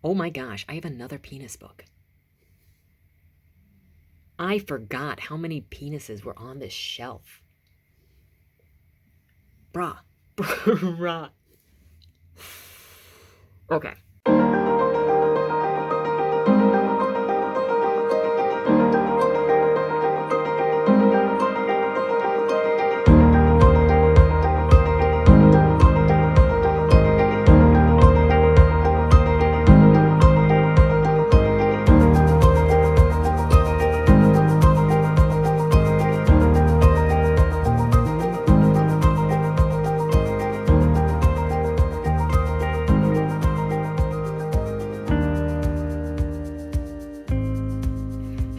Oh my gosh, I have another penis book. I forgot how many penises were on this shelf. Bruh. Bruh. Okay.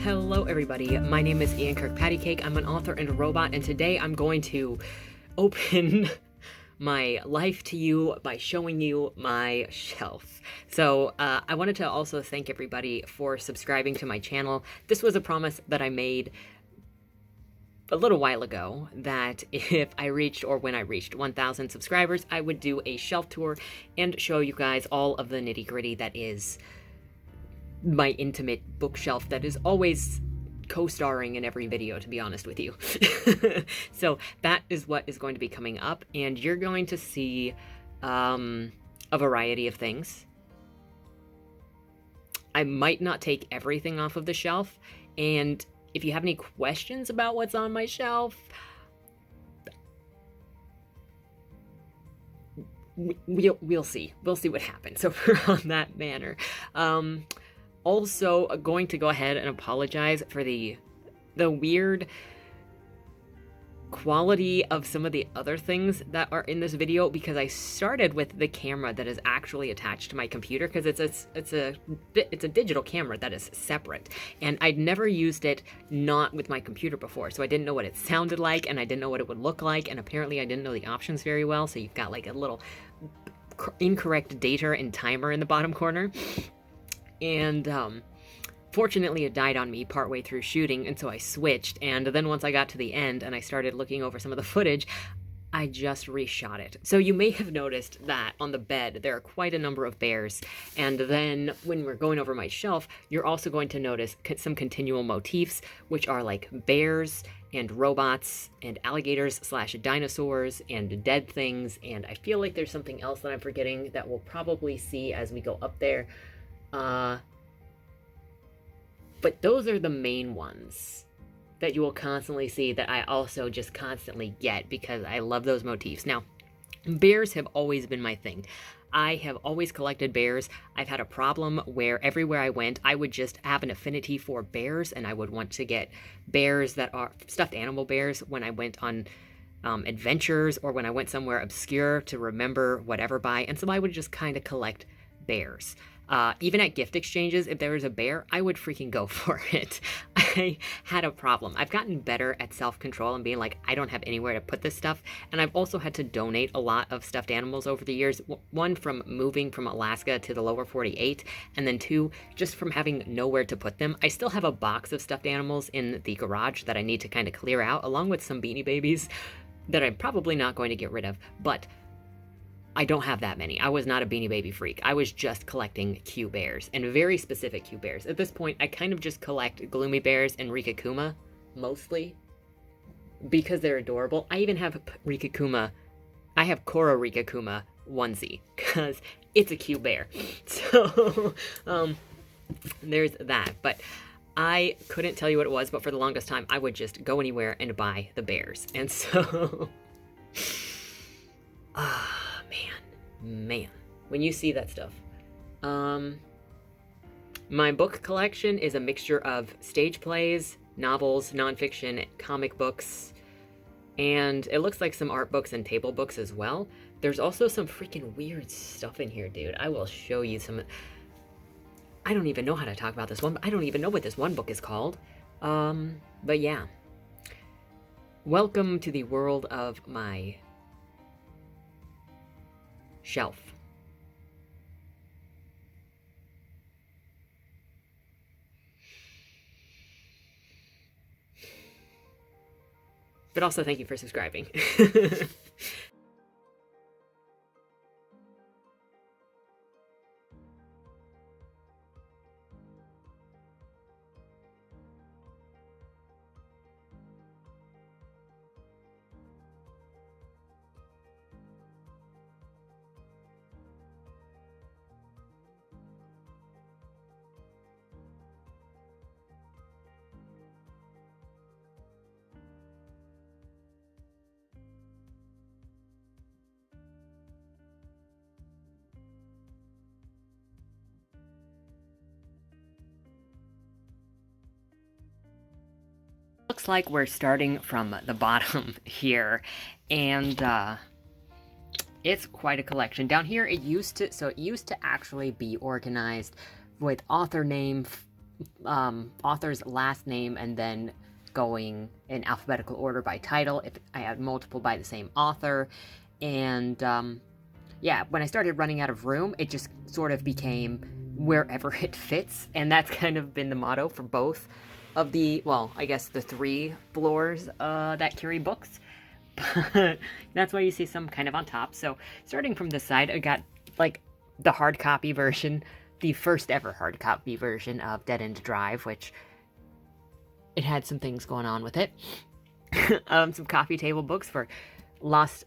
Hello everybody, my name is Ian Kirk Pattycake. I'm an author and a robot, and today I'm going to open my life to you by showing you my shelf. So I wanted to also thank everybody for subscribing to my channel. This was a promise that I made a little while ago that if I reached, or when I reached 1,000 subscribers, I would do a shelf tour and show you guys all of the nitty-gritty that is my intimate bookshelf that is always co-starring in every video, to be honest with you. So that is what is going to be coming up, and you're going to see a variety of things. I might not take everything off of the shelf, and if you have any questions about what's on my shelf, we'll see. We'll see what happens over on that manner. Also, going to go ahead and apologize for the weird quality of some of the other things that are in this video, because I started with the camera that is actually attached to my computer, because it's a digital camera that is separate, and I'd never used it not with my computer before, so I didn't know what it sounded like, and I didn't know what it would look like, and apparently I didn't know the options very well. So you've got like a little incorrect data and timer in the bottom corner. And fortunately it died on me partway through shooting, and so I switched, and then once I got to the end and I started looking over some of the footage, I just reshot it. So you may have noticed that on the bed there are quite a number of bears, and then when we're going over my shelf, you're also going to notice some continual motifs, which are like bears and robots and alligators slash dinosaurs and dead things, and I feel like there's something else that I'm forgetting that we'll probably see as we go up there. But those are the main ones that you will constantly see, that I also just constantly get because I love those motifs. Now, bears have always been my thing. I have always collected bears. I've had a problem where everywhere I went, I would just have an affinity for bears, and I would want to get bears that are stuffed animal bears when I went on adventures, or when I went somewhere obscure to remember whatever by, and so I would just kind of collect bears. Even at gift exchanges, if there was a bear, I would freaking go for it. I had a problem. I've gotten better at self-control and being like, I don't have anywhere to put this stuff. And I've also had to donate a lot of stuffed animals over the years. One, from moving from Alaska to the lower 48, and then two, just from having nowhere to put them. I still have a box of stuffed animals in the garage that I need to kind of clear out, along with some Beanie Babies that I'm probably not going to get rid of, but I don't have that many. I was not a Beanie Baby freak. I was just collecting Q bears, and very specific Q bears. At this point, I kind of just collect Gloomy Bears and Rikakuma, mostly, because they're adorable. I even have Rikakuma. I have Koro Rikakuma onesie, because it's a Q bear. So, there's that. But I couldn't tell you what it was, but for the longest time, I would just go anywhere and buy the bears. And so, man, when you see that stuff. My book collection is a mixture of stage plays, novels, nonfiction, comic books, and it looks like some art books and table books as well. There's also some freaking weird stuff in here, dude. I will show you some. I don't even know how to talk about this one. I don't even know what this one book is called. But yeah. Welcome to the world of my shelf. But also thank you for subscribing. looks like we're starting from the bottom here, and it's quite a collection. Down here, it used to actually be organized with author name, author's last name, and then going in alphabetical order by title if I had multiple by the same author. And yeah, when I started running out of room, it just sort of became wherever it fits, and that's kind of been the motto for both of the, well, I guess the 3 floors that carry books. But that's why you see some kind of on top. So starting from this side, I got like the hard copy version, the first ever hard copy version of Dead End Drive, which it had some things going on with it. Some coffee table books for Lost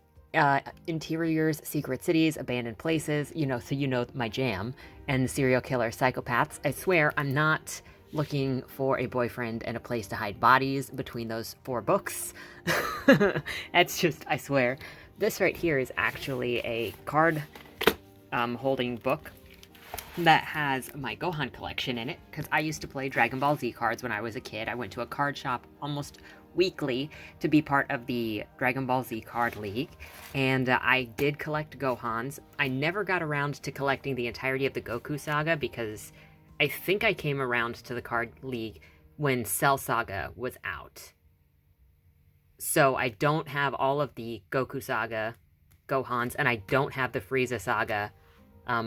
Interiors, Secret Cities, Abandoned Places, so my jam, and Serial Killer Psychopaths. I swear I'm not looking for a boyfriend and a place to hide bodies between those 4 books. That's just, I swear. This right here is actually a card holding book that has my Gohan collection in it, because I used to play Dragon Ball Z cards when I was a kid. I went to a card shop almost weekly to be part of the Dragon Ball Z card league, and I did collect Gohans. I never got around to collecting the entirety of the Goku saga, because I think I came around to the card league when Cell Saga was out. So I don't have all of the Goku saga Gohans, and I don't have the Frieza saga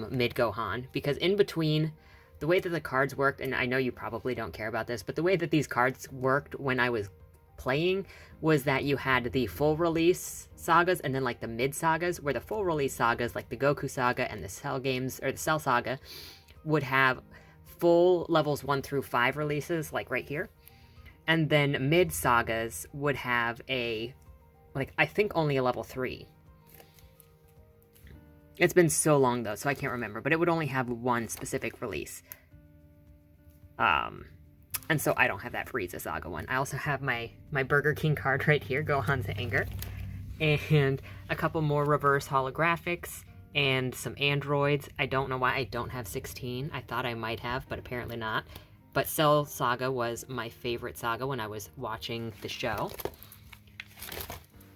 mid Gohan, because in between, the way that the cards worked, and I know you probably don't care about this, but the way that these cards worked when I was playing was that you had the full release sagas and then like the mid sagas, where the full release sagas like the Goku saga and the Cell games, or the Cell saga, would have full levels 1 through 5 releases, like right here, and then mid sagas would have a, like, I think only a level 3. It's been so long though, so I can't remember, but it would only have 1 specific release. And so I don't have that Frieza Saga one. I also have my Burger King card right here, Gohan's Anger, and a couple more reverse holographics, and some androids. I don't know why I don't have 16. I thought I might have, but apparently not. But Cell Saga was my favorite saga when I was watching the show.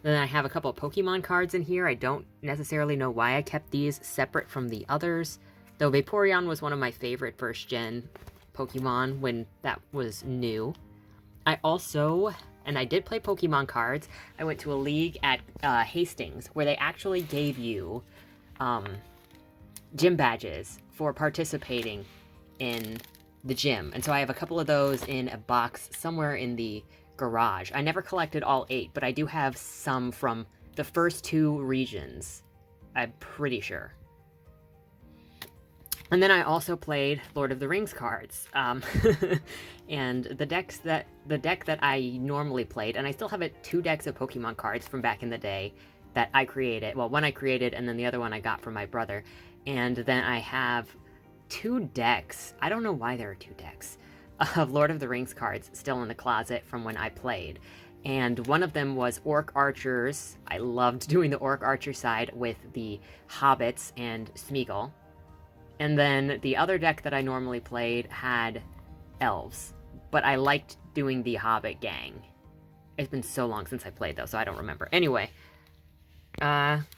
Then I have a couple of Pokemon cards in here. I don't necessarily know why I kept these separate from the others, though Vaporeon was one of my favorite first-gen Pokemon when that was new. I also, and I did play Pokemon cards, I went to a league at Hastings where they actually gave you gym badges for participating in the gym. And so I have a couple of those in a box somewhere in the garage. I never collected all 8, but I do have some from the first 2 regions, I'm pretty sure. And then I also played Lord of the Rings cards, and the deck that I normally played, and I still have 2 decks of Pokemon cards from back in the day that I created. Well, one I created, and then the other one I got from my brother. And then I have 2 decks. I don't know why there are 2 decks of Lord of the Rings cards still in the closet from when I played. And one of them was Orc Archers. I loved doing the Orc Archer side with the Hobbits and Smeagol. And then the other deck that I normally played had elves, but I liked doing the Hobbit gang. It's been so long since I played though, so I don't remember. Anyway,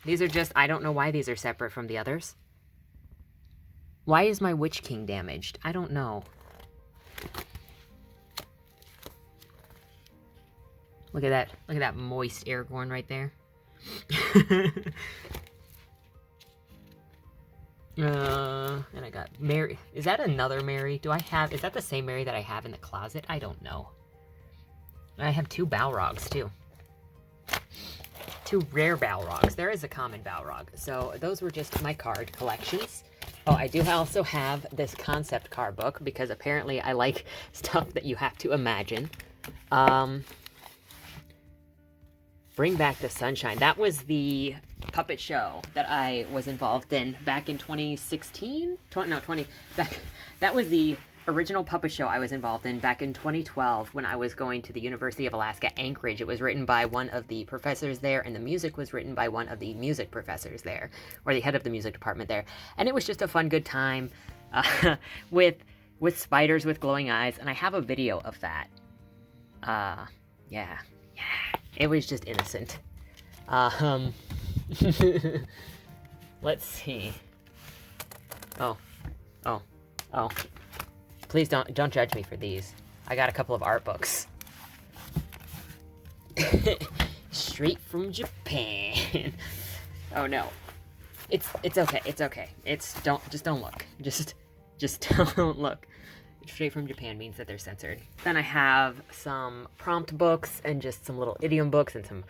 these are just, I don't know why these are separate from the others. Why is my Witch King damaged? I don't know. Look at that moist Aragorn right there. And I got Mary. Is that another Mary? Is that the same Mary that I have in the closet? I don't know. I have 2 Balrogs, too. 2 rare Balrogs. There is a common Balrog. So those were just my card collections. Oh, I do also have this concept card book, because apparently I like stuff that you have to imagine. Bring Back the Sunshine. That was the puppet show that I was involved in back in 2016? That was the original puppet show I was involved in back in 2012 when I was going to the University of Alaska, Anchorage. It was written by one of the professors there, and the music was written by one of the music professors there, or the head of the music department there. And it was just a fun, good time with spiders with glowing eyes, and I have a video of that. Yeah. It was just innocent. Let's see. Oh. Please don't judge me for these. I got a couple of art books. Straight from Japan. Oh no. It's okay. Just don't look. Just don't look. Straight from Japan means that they're censored. Then I have some prompt books and just some little idiom books and some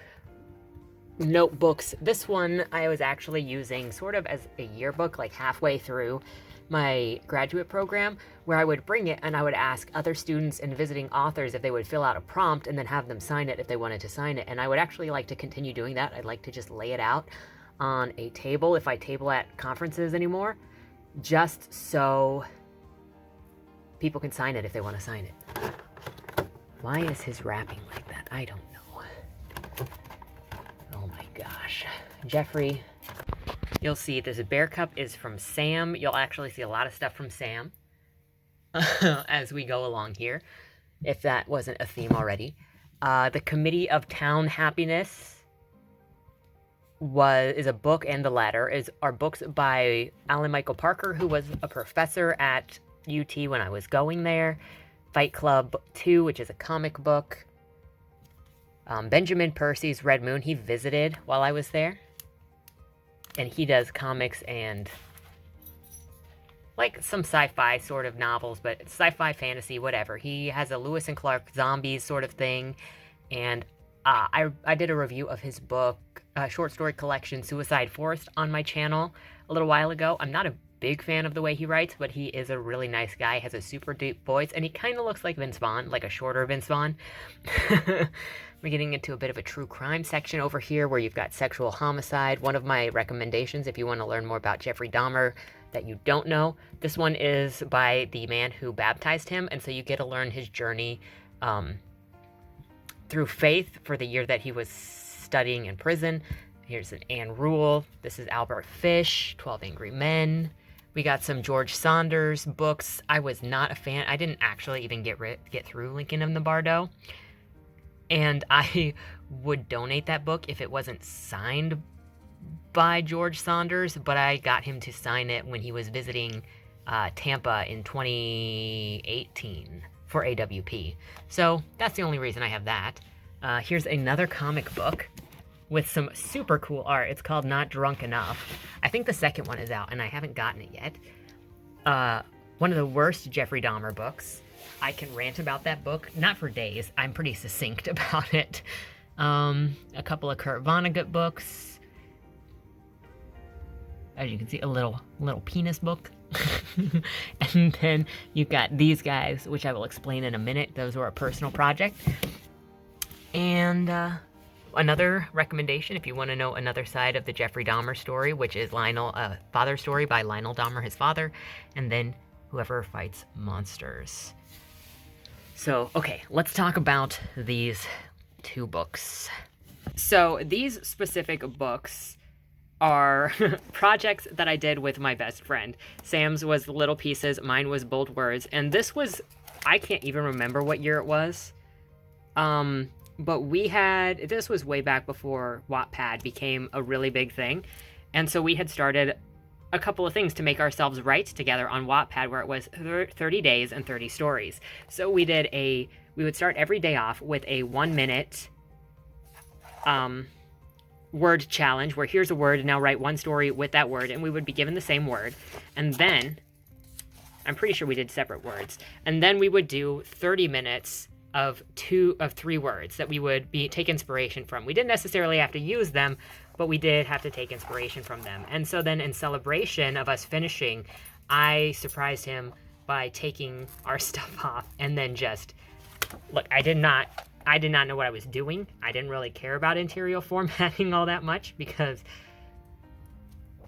notebooks. This one I was actually using sort of as a yearbook, like halfway through my graduate program, where I would bring it and I would ask other students and visiting authors if they would fill out a prompt and then have them sign it if they wanted to sign it. And I would actually like to continue doing that. I'd like to just lay it out on a table if I table at conferences anymore, just so people can sign it if they want to sign it. Why is his wrapping like that? I don't know. Oh my gosh. Jeffrey, you'll see there's a bear cup is from Sam. You'll actually see a lot of stuff from Sam as we go along here, if that wasn't a theme already. The Committee of Town Happiness is a book, and the latter are books by Alan Michael Parker, who was a professor at UT when I was going there. Fight Club 2, which is a comic book. Benjamin Percy's Red Moon, he visited while I was there. And he does comics and like some sci-fi sort of novels, but sci-fi, fantasy, whatever. He has a Lewis and Clark zombies sort of thing. And I did a review of his book, short story collection, Suicide Forest, on my channel a little while ago. I'm not a big fan of the way he writes, but he is a really nice guy, has a super deep voice, and he kind of looks like Vince Vaughn, like a shorter Vince Vaughn. We're getting into a bit of a true crime section over here where you've got sexual homicide. One of my recommendations, if you want to learn more about Jeffrey Dahmer that you don't know, this one is by the man who baptized him, and so you get to learn his journey through faith for the year that he was studying in prison. Here's an Anne Rule. This is Albert Fish, 12 Angry Men. We got some George Saunders books. I was not a fan. I didn't actually even get through Lincoln of the Bardo. And I would donate that book if it wasn't signed by George Saunders, but I got him to sign it when he was visiting Tampa in 2018 for AWP. So that's the only reason I have that. Here's another comic book with some super cool art. It's called Not Drunk Enough. I think the second one is out, and I haven't gotten it yet. One of the worst Jeffrey Dahmer books. I can rant about that book, not for days. I'm pretty succinct about it. A couple of Kurt Vonnegut books. As you can see, a little penis book. And then you've got these guys, which I will explain in a minute. Those were a personal project. And another recommendation, if you want to know another side of the Jeffrey Dahmer story, which is Father Story by Lionel Dahmer, his father, and then Whoever Fights Monsters. So, okay, let's talk about these two books. So, these specific books are projects that I did with my best friend. Sam's was Little Pieces, mine was Bold Words, and this was, I can't even remember what year it was. But this was way back before Wattpad became a really big thing. And so we had started a couple of things to make ourselves write together on Wattpad, where it was 30 days and 30 stories. So we would start every day off with a 1-minute word challenge, where here's a word, and now write one story with that word, and we would be given the same word. And then, I'm pretty sure we did separate words. And then we would do 30 minutes of 3 words that we would take inspiration from. We didn't necessarily have to use them, but we did have to take inspiration from them. And so then in celebration of us finishing, I surprised him by taking our stuff off and then just, look, I did not know what I was doing. I didn't really care about interior formatting all that much because,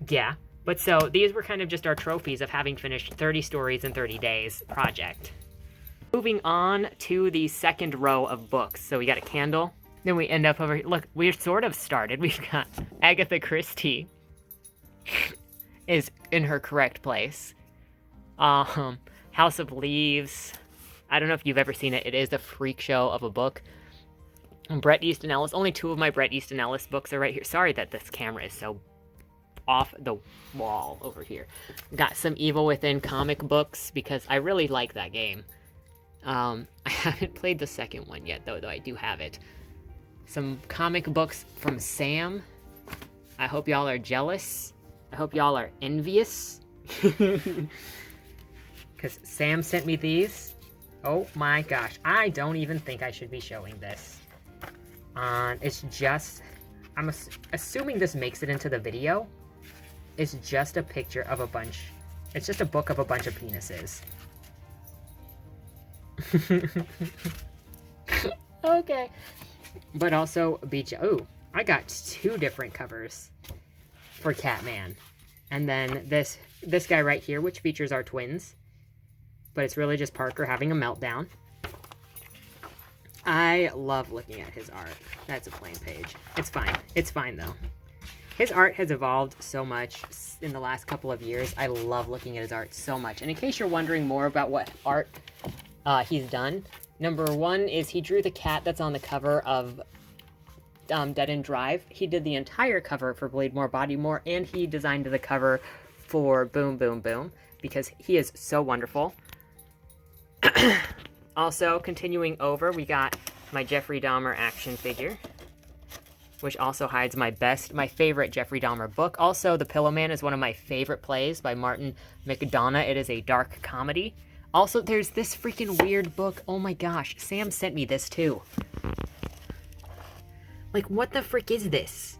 yeah. But so these were kind of just our trophies of having finished 30 stories in 30 days project. Moving on to the second row of books. So we got a candle. Then we end up over here. Look, we're sort of started. We've got Agatha Christie is in her correct place. House of Leaves. I don't know if you've ever seen it. It is a freak show of a book. Bret Easton Ellis. Only 2 of my Bret Easton Ellis books are right here. Sorry that this camera is so off the wall over here. Got some Evil Within comic books because I really like that game. I haven't played the second one yet, though I do have it. Some comic books from Sam. I hope y'all are jealous. I hope y'all are envious. Because Sam sent me these. Oh my gosh. I don't even think I should be showing this. It's just... I'm assuming this makes it into the video. It's just a picture of a bunch... It's just a book of a bunch of penises. Okay. But also, Beach... Oh, I got 2 different covers for Catman. And then this guy right here, which features our twins. But it's really just Parker having a meltdown. I love looking at his art. That's a plain page. It's fine. It's fine, though. His art has evolved so much in the last couple of years. I love looking at his art so much. And in case you're wondering more about what art he's done, number 1 is he drew the cat that's on the cover of Dead End Drive. He did the entire cover for Blade More, Body More, and he designed the cover for Boom Boom Boom, because he is so wonderful. Also, continuing over, we got my Jeffrey Dahmer action figure, which also hides my favorite Jeffrey Dahmer book. Also, The Pillowman is one of my favorite plays by Martin McDonagh. It is a dark comedy. Also, there's this freaking weird book. Oh my gosh, Sam sent me this too. Like, what the frick is this?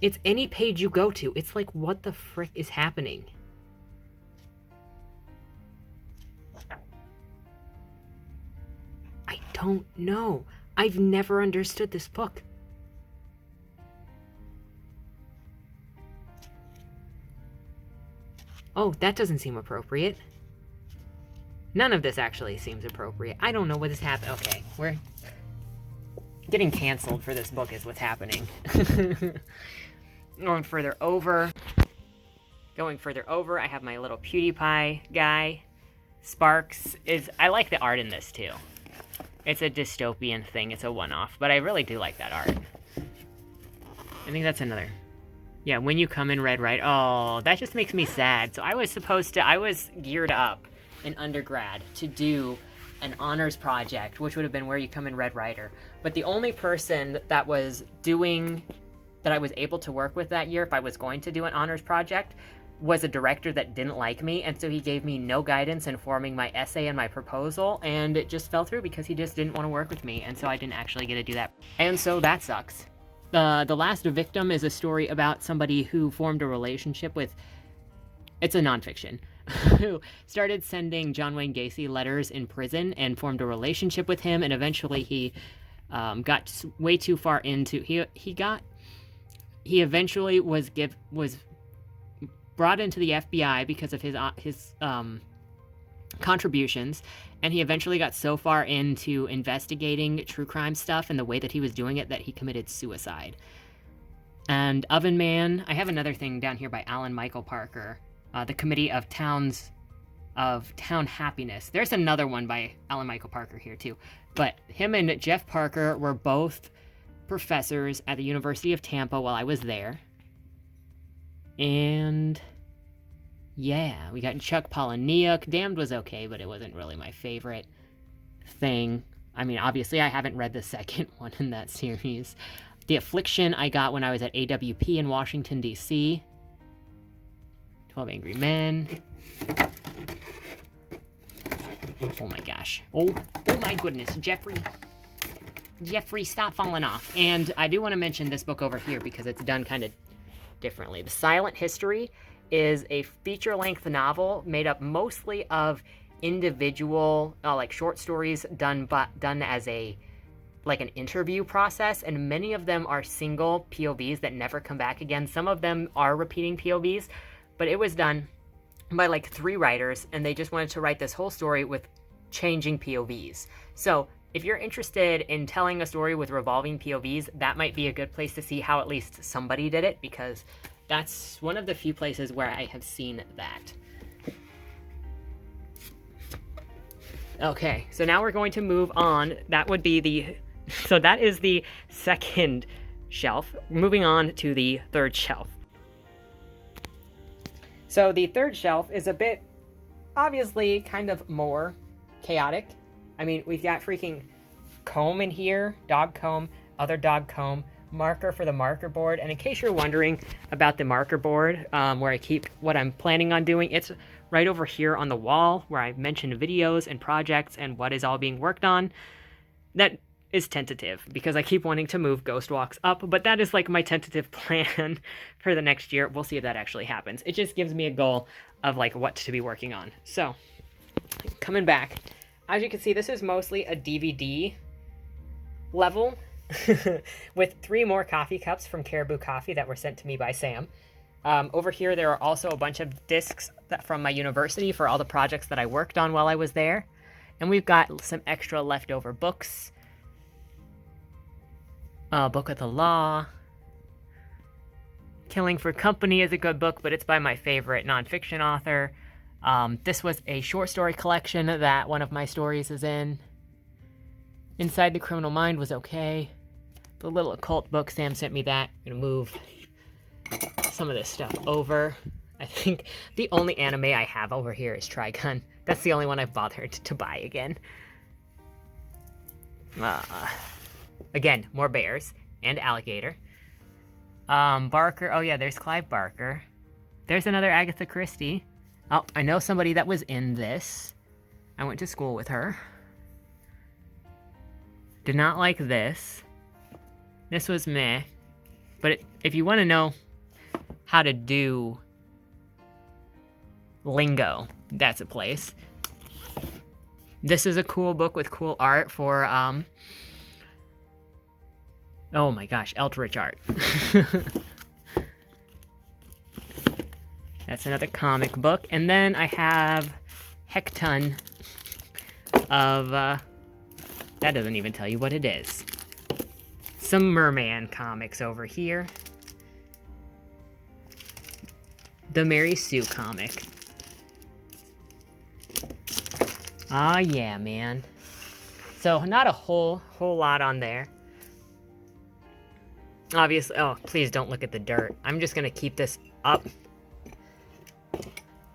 It's any page you go to. It's like, what the frick is happening? I don't know. I've never understood this book. Oh, that doesn't seem appropriate. None of this actually seems appropriate. I don't know what is happening. Okay, we're getting canceled for this book is what's happening. Going further over, I have my little PewDiePie guy. Sparks is... I like the art in this, too. It's a dystopian thing. It's a one-off, but I really do like that art. I think that's another... Yeah, When You Come in Red Right. Oh, that just makes me sad. So I was geared up in undergrad to do an honors project, which would have been Where You Come in Red Rider. But the only person that I was able to work with that year, if I was going to do an honors project, was a director that didn't like me, and so he gave me no guidance in forming my essay and my proposal, and it just fell through because he just didn't want to work with me, and so I didn't actually get to do that. And so that sucks. The Last Victim is a story about somebody who formed a relationship with... It's a nonfiction. Who started sending John Wayne Gacy letters in prison and formed a relationship with him, and eventually he got way too far into... He eventually was brought into the FBI because of his contributions, and he eventually got so far into investigating true crime stuff and the way that he was doing it that he committed suicide. And Oven Man, I have another thing down here by Alan Michael Parker, The Committee of Town Happiness. There's another one by Alan Michael Parker here too, but him and Jeff Parker were both professors at the University of Tampa while I was there. And yeah, we got Chuck Palahniuk. Damned was okay, but it wasn't really my favorite thing. I mean, obviously I haven't read the second one in that series. The Affliction I got when I was at AWP in Washington, D.C. 12 Angry Men. Oh my gosh. Oh my goodness, Jeffrey, stop falling off. And I do want to mention this book over here because it's done kind of differently. The Silent History is a feature-length novel made up mostly of individual, like short stories done as an interview process, and many of them are single POVs that never come back again. Some of them are repeating POVs, but it was done by like 3 writers, and they just wanted to write this whole story with changing POVs. So if you're interested in telling a story with revolving POVs, that might be a good place to see how at least somebody did it, because that's one of the few places where I have seen that. Okay, so now we're going to move on. That would be the So that is the second shelf. Moving on to the third shelf. So the third shelf is a bit, obviously, kind of more chaotic. I mean, we've got freaking comb in here, dog comb, other dog comb, marker for the marker board. And in case you're wondering about the marker board, where I keep what I'm planning on doing, it's right over here on the wall where I mentioned videos and projects and what is all being worked on. That is tentative because I keep wanting to move Ghost Walks up, but that is like my tentative plan for the next year. We'll see if that actually happens. It just gives me a goal of like what to be working on. So coming back, as you can see, this is mostly a DVD level with 3 more coffee cups from Caribou Coffee that were sent to me by Sam. Over here, there are also a bunch of discs from my university for all the projects that I worked on while I was there. And we've got some extra leftover books. Book of the Law. Killing for Company is a good book, but it's by my favorite nonfiction author. This was a short story collection that one of my stories is in. Inside the Criminal Mind was okay. The little occult book, Sam sent me that. I'm gonna move some of this stuff over. I think the only anime I have over here is Trigun. That's the only one I've bothered to buy again. Again, more bears and alligator. Barker. Oh yeah, there's Clive Barker. There's another Agatha Christie. Oh, I know somebody that was in this. I went to school with her. Did not like this. This was meh. But if you want to know how to do lingo, that's a place. This is a cool book with cool art for, oh my gosh, Eldritch art. That's another comic book. And then I have Hecton of, that doesn't even tell you what it is. Some Merman comics over here. The Mary Sue comic. Ah, yeah, man. So, not a whole lot on there. Obviously, oh, please don't look at the dirt. I'm just gonna keep this up.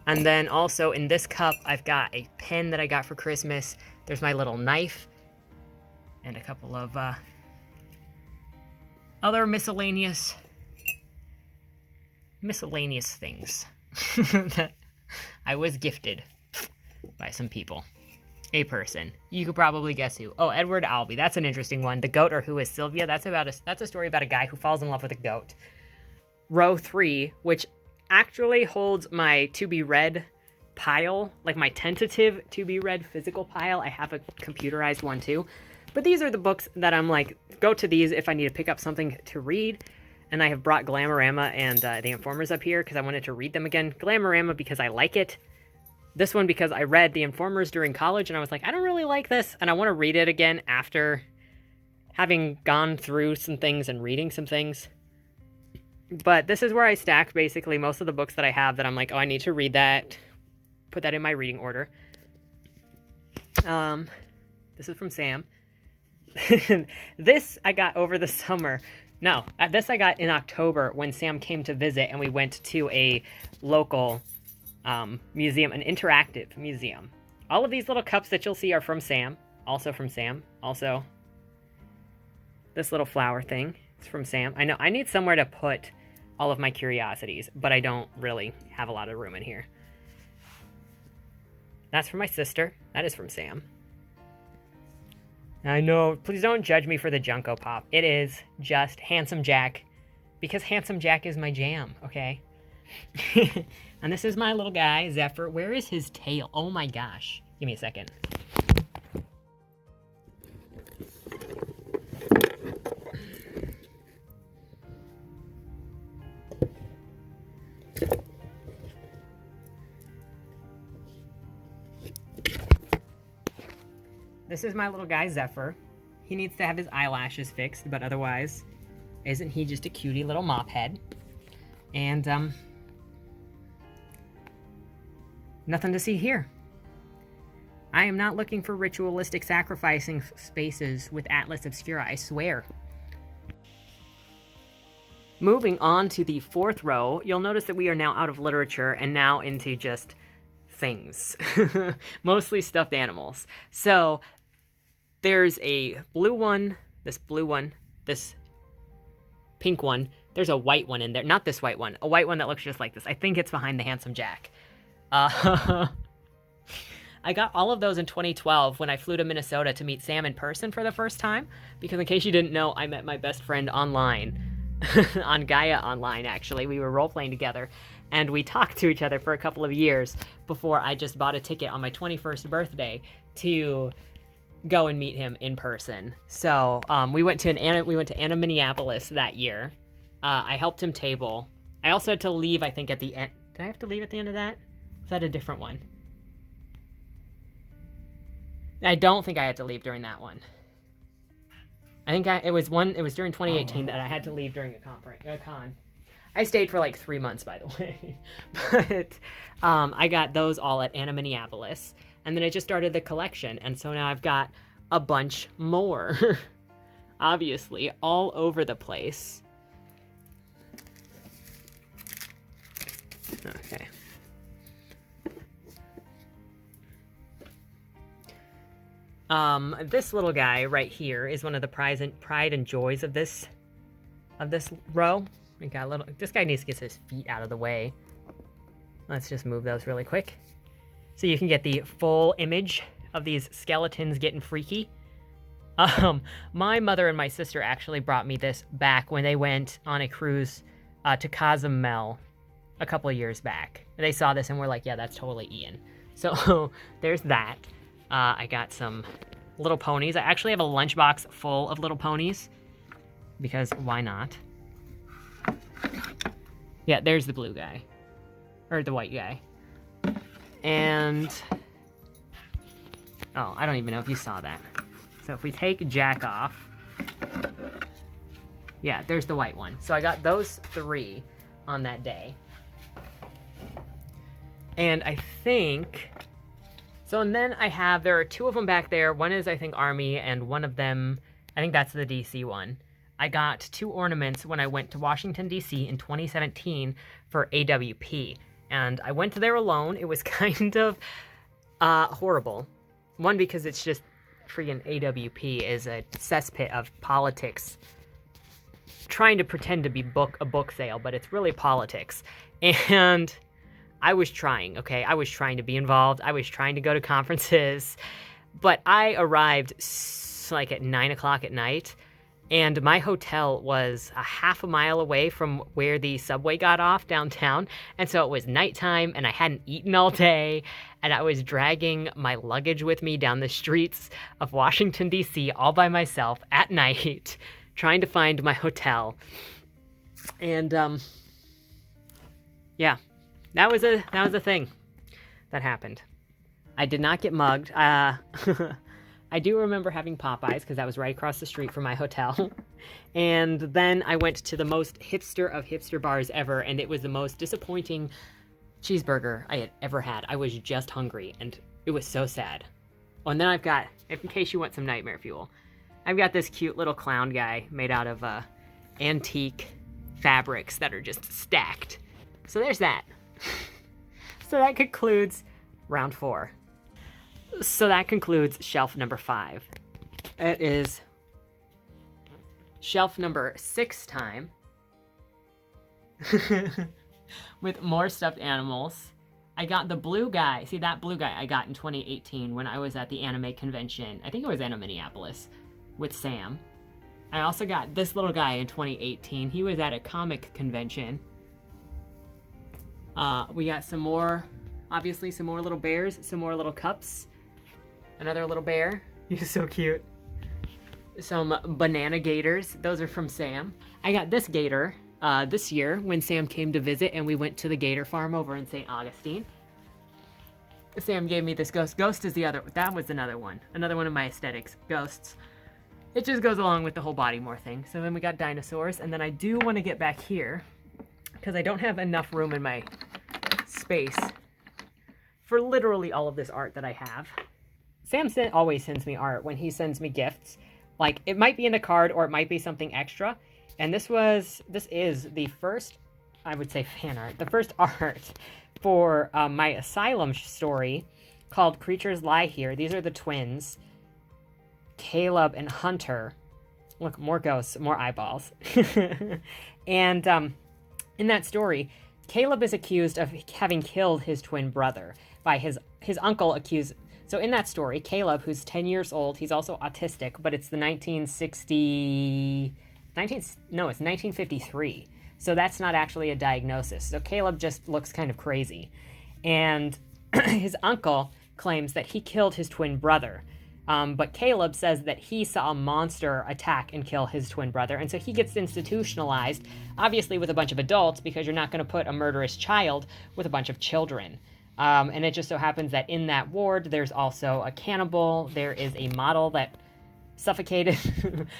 And then also in this cup, I've got a pen that I got for Christmas. There's my little knife. And a couple of other miscellaneous things that I was gifted by some people. A person. You could probably guess who. Oh, Edward Albee. That's an interesting one. The Goat or Who is Sylvia. That's a story about a guy who falls in love with a goat. Row 3, which actually holds my to be read pile, like my tentative to be read physical pile. I have a computerized one too. But these are the books that I'm like, go to these if I need to pick up something to read. And I have brought Glamorama and The Informers up here because I wanted to read them again. Glamorama because I like it. This one because I read The Informers during college and I was like, I don't really like this. And I want to read it again after having gone through some things and reading some things. But this is where I stack basically most of the books that I have that I'm like, oh, I need to read that. Put that in my reading order. This is from Sam. This I got over the summer. No, this I got in October when Sam came to visit and we went to a local museum, an interactive museum. All of these little cups that you'll see are from Sam. Also from Sam. Also, this little flower thing is from Sam. I know I need somewhere to put all of my curiosities, but I don't really have a lot of room in here. That's from my sister. That is from Sam. I know, please don't judge me for the Junko Pop. It is just Handsome Jack, because Handsome Jack is my jam, okay? And this is my little guy, Zephyr. Where is his tail? Oh my gosh. Give me a second. This is my little guy, Zephyr. He needs to have his eyelashes fixed, but otherwise, isn't he just a cutie little mop head? And, nothing to see here. I am not looking for ritualistic sacrificing spaces with Atlas Obscura, I swear. Moving on to the fourth row, you'll notice that we are now out of literature and now into just things. Mostly stuffed animals. So there's a blue one, this pink one. There's a white one in there. Not this white one. A white one that looks just like this. I think it's behind the Handsome Jack. I got all of those in 2012 when I flew to Minnesota to meet Sam in person for the first time. Because in case you didn't know, I met my best friend online. On Gaia Online, actually. We were role-playing together. And we talked to each other for a couple of years before I just bought a ticket on my 21st birthday to go and meet him in person. So we went to Anna, Minneapolis that year. I helped him table. I also had to leave, I think, at the end. Did I have to leave at the end of that? Was that a different one? I don't think I had to leave during that one. I think it was during 2018 that I had to leave during a con. I stayed for like 3 months, by the way. But I got those all at Anna, Minneapolis. And then I just started the collection. And so now I've got a bunch more. Obviously, all over the place. Okay. This little guy right here is one of the pride and joys of this row. We got this guy needs to get his feet out of the way. Let's just move those really quick. So you can get the full image of these skeletons getting freaky. My mother and my sister actually brought me this back when they went on a cruise to Cozumel a couple of years back. They saw this and were like, yeah, that's totally Ian. So there's that. I got some little ponies. I actually have a lunchbox full of little ponies because why not? Yeah, there's the blue guy. Or the white guy. And oh, I don't even know if you saw that. So if we take Jack off, yeah, there's the white one. So I got those 3 on that day. And I think, so and then there are 2 of them back there. One is, I think, Army, and one of them, I think that's the DC one. I got 2 ornaments when I went to Washington, D.C. in 2017 for AWP. And I went there alone. It was kind of horrible. One, because it's just freaking AWP is a cesspit of politics. Trying to pretend to be a book sale, but it's really politics. And I was trying, okay? I was trying to be involved. I was trying to go to conferences. But I arrived like at 9 o'clock at night. And my hotel was a half a mile away from where the subway got off downtown. And so it was nighttime and I hadn't eaten all day. And I was dragging my luggage with me down the streets of Washington, D.C. all by myself at night, trying to find my hotel. And, yeah, that was a thing that happened. I did not get mugged. I do remember having Popeyes, because that was right across the street from my hotel. And then I went to the most hipster of hipster bars ever, and it was the most disappointing cheeseburger I had ever had. I was just hungry, and it was so sad. Oh, and then I've got, in case you want some nightmare fuel, I've got this cute little clown guy made out of antique fabrics that are just stacked. So there's that. So that concludes round 4. So that concludes shelf number 5. It is shelf number 6 time. With more stuffed animals. I got the blue guy. See, that blue guy I got in 2018 when I was at the anime convention. I think it was Anna, Minneapolis with Sam. I also got this little guy in 2018. He was at a comic convention. We got some more, obviously some more little bears, some more little cups. Another little bear. He's so cute. Some banana gators. Those are from Sam. I got this gator this year when Sam came to visit and we went to the gator farm over in St. Augustine. Sam gave me this ghost. Ghost is the other. That was another one. Another one of my aesthetics. Ghosts. It just goes along with the whole body more thing. So then we got dinosaurs. And then I do want to get back here because I don't have enough room in my space for literally all of this art that I have. Sam always sends me art when he sends me gifts. Like, it might be in the card or it might be something extra. And this is the first, I would say, fan art, the first art for my Asylum story called Creatures Lie Here. These are the twins, Caleb and Hunter. Look, more ghosts, more eyeballs. And in that story, Caleb is accused of having killed his twin brother by his uncle accused. So in that story, Caleb, who's 10 years old, he's also autistic, but it's the 1953. So that's not actually a diagnosis. So Caleb just looks kind of crazy. And his uncle claims that he killed his twin brother. But Caleb says that he saw a monster attack and kill his twin brother. And so he gets institutionalized, obviously with a bunch of adults, because you're not going to put a murderous child with a bunch of children. And it just so happens that in that ward, there's also a cannibal. There is a model that suffocated,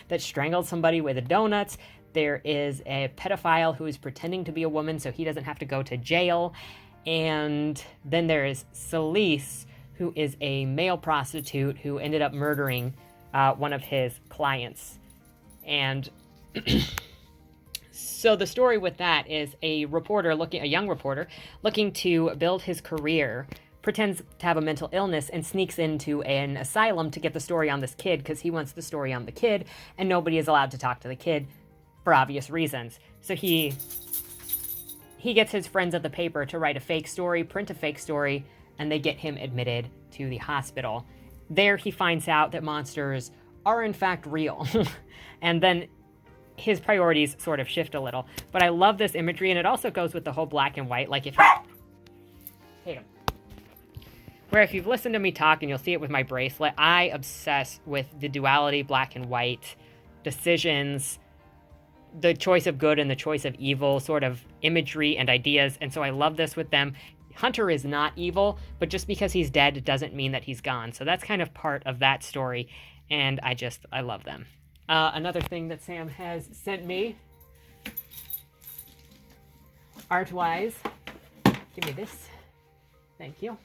that strangled somebody with donuts. There is a pedophile who is pretending to be a woman so he doesn't have to go to jail. And then there is Celise, who is a male prostitute who ended up murdering one of his clients. And so the story with that is a young reporter looking to build his career, pretends to have a mental illness and sneaks into an asylum to get the story on this kid because he wants the story on the kid, and nobody is allowed to talk to the kid for obvious reasons. So he gets his friends at the paper to write a fake story, print a fake story, and they get him admitted to the hospital. There he finds out that monsters are in fact real. And then his priorities sort of shift a little. But I love this imagery, and it also goes with the whole black and white. Like, if you hate him. Where if you've listened to me talk, and you'll see it with my bracelet, I obsess with the duality, black and white, decisions, the choice of good and the choice of evil, sort of imagery and ideas. And so I love this with them. Hunter is not evil, but just because he's dead doesn't mean that he's gone. So that's kind of part of that story, and I love them. Another thing that Sam has sent me, art-wise, give me this. Thank you.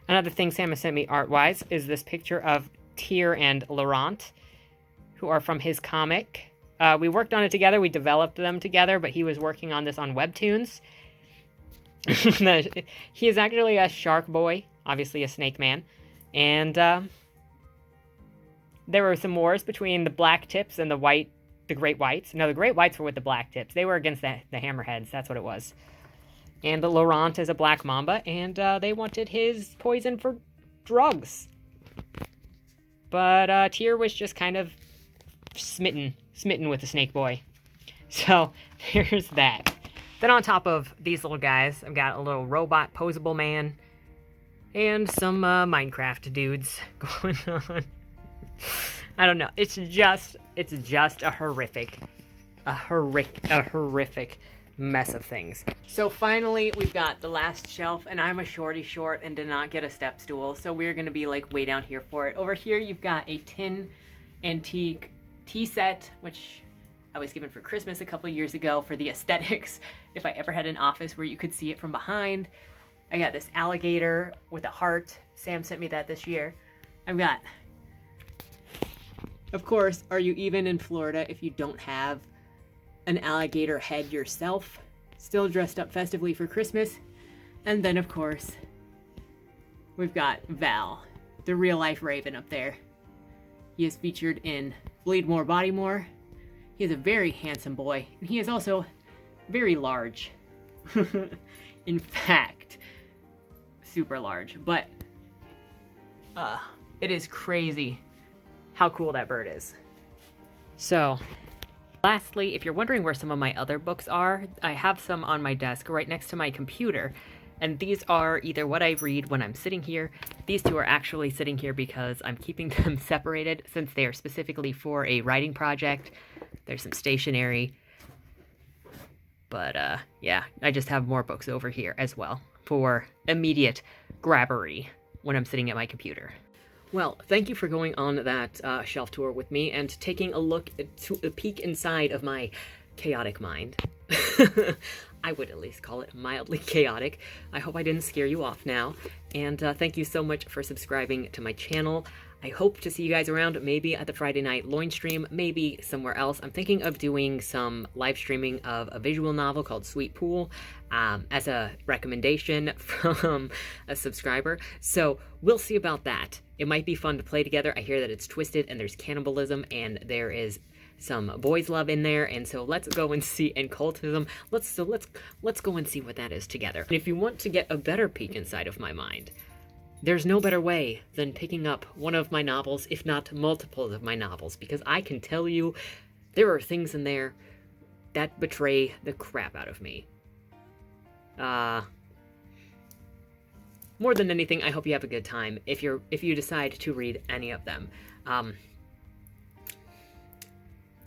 Another thing Sam has sent me art-wise is this picture of Tyr and Laurent, who are from his comic. We worked on it together. We developed them together, but he was working on this on Webtoons. He is actually a shark boy, obviously a snake man. And there were some wars between the black tips and the great whites. No, the great whites were with the black tips. They were against the hammerheads. That's what it was. And the Laurent is a black mamba, and they wanted his poison for drugs. But Tyr was just kind of smitten with the snake boy. So there's that. Then on top of these little guys, I've got a little robot posable man and some Minecraft dudes going on. I don't know. It's just a horrific mess of things. So finally, we've got the last shelf, and I'm a shorty short and did not get a step stool, so we're gonna be like way down here for it. Over here, you've got a tin antique tea set, which I was given for Christmas a couple years ago for the aesthetics, if I ever had an office where you could see it from behind. I got this alligator with a heart. Sam sent me that this year. I've got, of course, are you even in Florida if you don't have an alligator head yourself? Still dressed up festively for Christmas. And then, of course, we've got Val, the real-life Raven up there. He is featured in Bleed More, Body More. He is a very handsome boy, and he is also very large. In fact, super large. But it is crazy how cool that bird is. So, lastly, if you're wondering where some of my other books are, I have some on my desk right next to my computer. And these are either what I read when I'm sitting here. These two are actually sitting here because I'm keeping them separated since they are specifically for a writing project. There's some stationery. But yeah, I just have more books over here as well for immediate grabbery when I'm sitting at my computer. Well, thank you for going on that shelf tour with me and taking a peek inside of my chaotic mind. I would at least call it mildly chaotic. I hope I didn't scare you off now. And thank you so much for subscribing to my channel. I hope to see you guys around, maybe at the Friday night loin stream, maybe somewhere else. I'm thinking of doing some live streaming of a visual novel called Sweet Pool as a recommendation from a subscriber. So we'll see about that. It might be fun to play together. I hear that it's twisted and there's cannibalism and there is some boys love in there, and so let's go and see, and cultism. Let's go and see what that is together. And if you want to get a better peek inside of my mind, there's no better way than picking up one of my novels, if not multiples of my novels, because I can tell you there are things in there that betray the crap out of me. More than anything, I hope you have a good time if you decide to read any of them.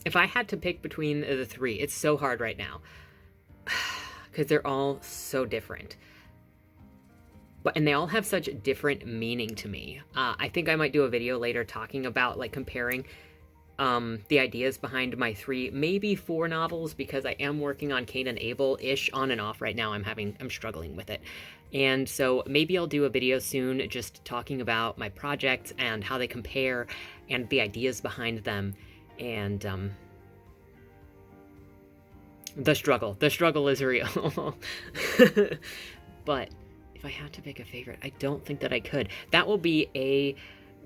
If I had to pick between the three, it's so hard right now because they're all so different. And they all have such different meaning to me. I think I might do a video later talking about, like, comparing the ideas behind my 3, maybe 4 novels, because I am working on Cain and Abel-ish on and off right now. I'm struggling with it. And so maybe I'll do a video soon just talking about my projects and how they compare and the ideas behind them. And the struggle is real. But if I had to pick a favorite, I don't think that I could. That will be a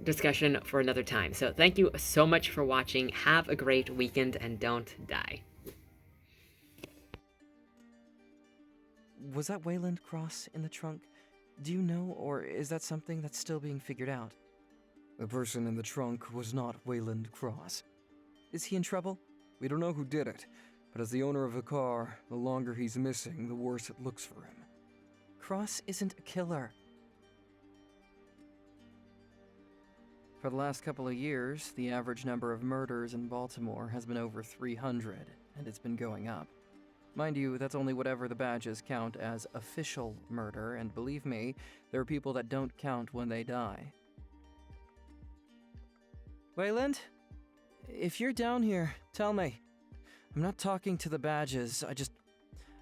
discussion for another time. So thank you so much for watching. Have a great weekend and don't die. Was that Wayland Cross in the trunk? Do you know, or is that something that's still being figured out? The person in the trunk was not Wayland Cross. Is he in trouble? We don't know who did it, but as the owner of the car, the longer he's missing, the worse it looks for him. Cross isn't a killer. For the last couple of years, the average number of murders in Baltimore has been over 300, and it's been going up. Mind you, that's only whatever the badges count as official murder, and believe me, there are people that don't count when they die. Wayland? If you're down here, tell me. I'm not talking to the badges,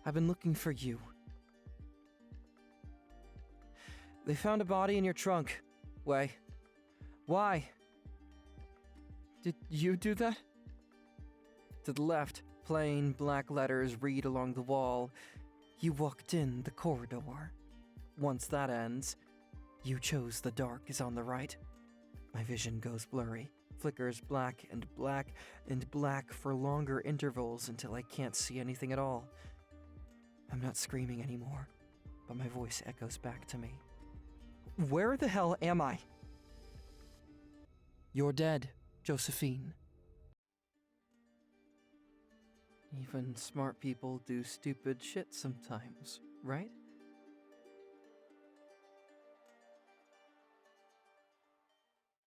I've been looking for you. They found a body in your trunk. Why? Did you do that? To the left, plain black letters read along the wall. You walked in the corridor. Once that ends, you chose the dark is on the right. My vision goes blurry. Flickers black and black and black for longer intervals until I can't see anything at all. I'm not screaming anymore, but my voice echoes back to me. Where the hell am I? You're dead, Josephine. Even smart people do stupid shit sometimes, right?